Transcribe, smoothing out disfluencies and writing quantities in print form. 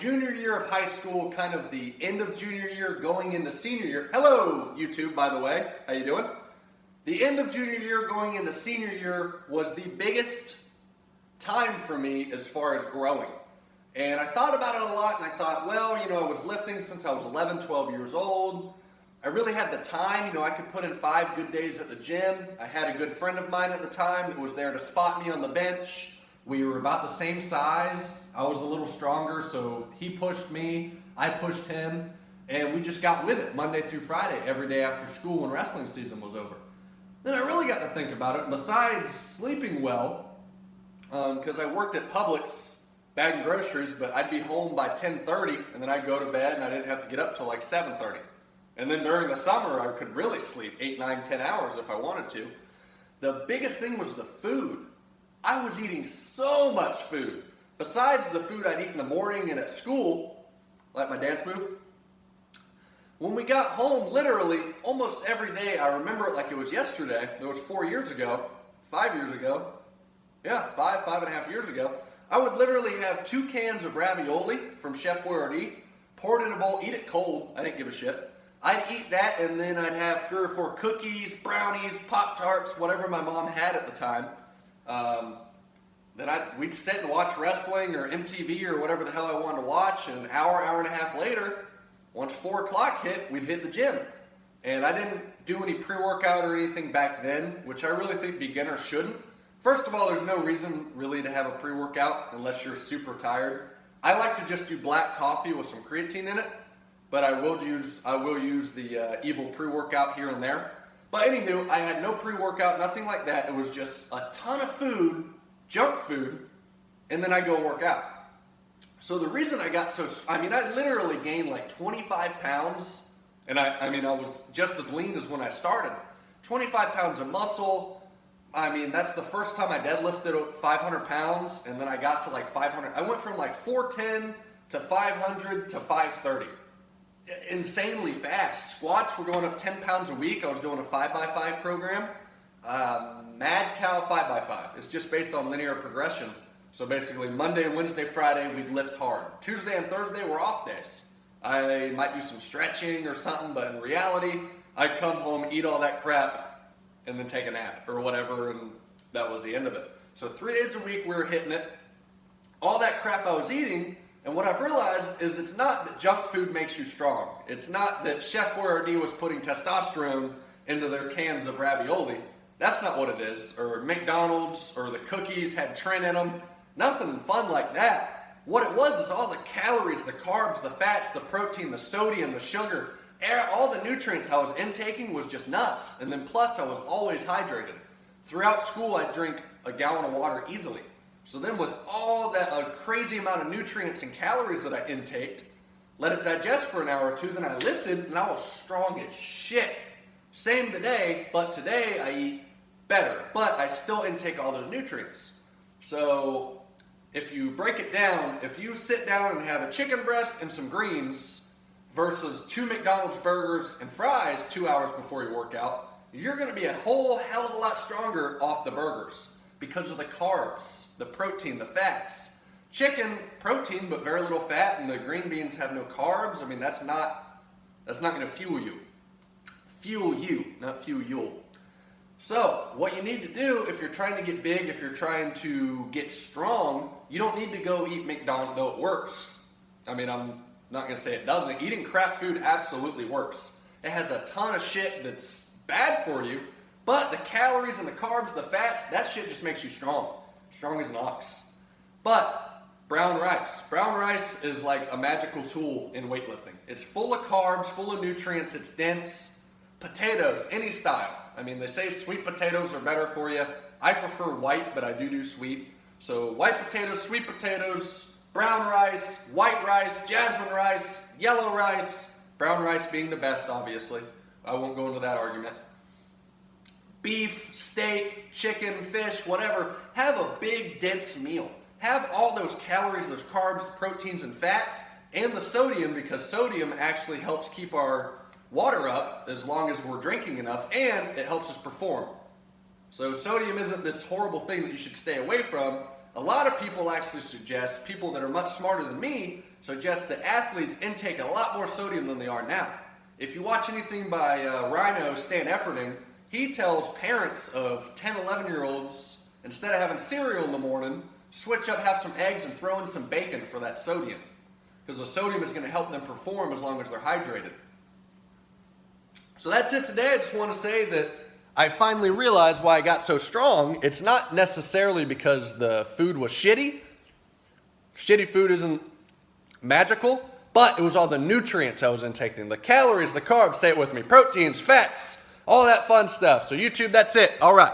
junior year of high school, kind of the end of junior year, going into senior year. Hello, YouTube, by the way. How you doing? The end of junior year, going into senior year was the biggest time for me as far as growing. And I thought about it a lot, and I thought, well, I was lifting since I was 11, 12 years old. I really had the time, I could put in 5 good days at the gym. I had a good friend of mine at the time that was there to spot me on the bench. We were about the same size. I was a little stronger, so he pushed me, I pushed him, and we just got with it Monday through Friday, every day after school when wrestling season was over. Then I really got to think about it. Besides sleeping well, because I worked at Publix bagging groceries, but I'd be home by 10:30, and then I'd go to bed, and I didn't have to get up till like 7:30. And then during the summer, I could really sleep 8, 9, 10 hours if I wanted to. The biggest thing was the food. I was eating so much food. Besides the food I'd eat in the morning and at school, like my dance move, when we got home, literally, almost every day, I remember it like it was yesterday. It was 4 years ago, 5 years ago. Yeah, 5.5 years ago. I would literally have 2 cans of ravioli from Chef Boyardee, pour it in a bowl, eat it cold. I didn't give a shit. I'd eat that, and then I'd have 3 or 4 cookies, brownies, Pop-Tarts, whatever my mom had at the time. Then we'd sit and watch wrestling or MTV or whatever the hell I wanted to watch, and an hour, hour and a half later, once 4 o'clock hit, we'd hit the gym. And I didn't do any pre-workout or anything back then, which I really think beginners shouldn't. First of all, there's no reason really to have a pre-workout unless you're super tired. I like to just do black coffee with some creatine in it, but I will use the Evil pre-workout here and there. But anywho, I had no pre-workout, nothing like that. It was just a ton of food, junk food, and then I go work out. So the reason I got I literally gained like 25 pounds, and I was just as lean as when I started. 25 pounds of muscle. That's the first time I deadlifted 500 pounds, and then I got to like 500. I went from like 410 to 500 to 530. Insanely fast. Squats were going up 10 pounds a week. I was doing a 5x5 program. Mad Cow 5x5. It's just based on linear progression. So basically Monday, Wednesday, Friday, we'd lift hard. Tuesday and Thursday were off days. I might do some stretching or something, but in reality, I'd come home, eat all that crap, and then take a nap or whatever, and that was the end of it. So 3 days a week we were hitting it. All that crap I was eating. And what I've realized is it's not that junk food makes you strong. It's not that Chef Boyardee was putting testosterone into their cans of ravioli. That's not what it is. Or McDonald's, or the cookies had Tren in them. Nothing fun like that. What it was is all the calories, the carbs, the fats, the protein, the sodium, the sugar, all the nutrients I was intaking was just nuts. And then plus I was always hydrated. Throughout school I'd drink a gallon of water easily. So then with all that crazy amount of nutrients and calories that I intaked, let it digest for an hour or two, then I lifted and I was strong as shit. Same today, but today I eat better, but I still intake all those nutrients. So if you break it down, if you sit down and have a chicken breast and some greens versus 2 McDonald's burgers and fries 2 hours before you work out, you're going to be a whole hell of a lot stronger off the burgers. Because of the carbs, the protein, the fats. Chicken, protein, but very little fat, and the green beans have no carbs. That's not going to fuel you. Fuel you, not fuel you. So, what you need to do if you're trying to get big, if you're trying to get strong, you don't need to go eat McDonald's, though it works. I'm not going to say it doesn't. Eating crap food absolutely works. It has a ton of shit that's bad for you, but the calories and the carbs, the fats, that shit just makes you strong. Strong as an ox. But brown rice. Brown rice is like a magical tool in weightlifting. It's full of carbs, full of nutrients, it's dense. Potatoes, any style. They say sweet potatoes are better for you. I prefer white, but I do sweet. So white potatoes, sweet potatoes, brown rice, white rice, jasmine rice, yellow rice. Brown rice being the best, obviously. I won't go into that argument. Beef, steak, chicken, fish, whatever. Have a big, dense meal. Have all those calories, those carbs, proteins, and fats, and the sodium, because sodium actually helps keep our water up as long as we're drinking enough, and it helps us perform. So sodium isn't this horrible thing that you should stay away from. A lot of people actually suggest, people that are much smarter than me, suggests that athletes intake a lot more sodium than they are now. If you watch anything by Rhino Stan Efferding, he tells parents of 10, 11-year-olds, instead of having cereal in the morning, switch up, have some eggs, and throw in some bacon for that sodium. Because the sodium is going to help them perform as long as they're hydrated. So that's it today. I just want to say that I finally realized why I got so strong. It's not necessarily because the food was shitty. Shitty food isn't magical, but it was all the nutrients I was intaking. The calories, the carbs, say it with me, proteins, fats, all that fun stuff. So YouTube, that's it. All right.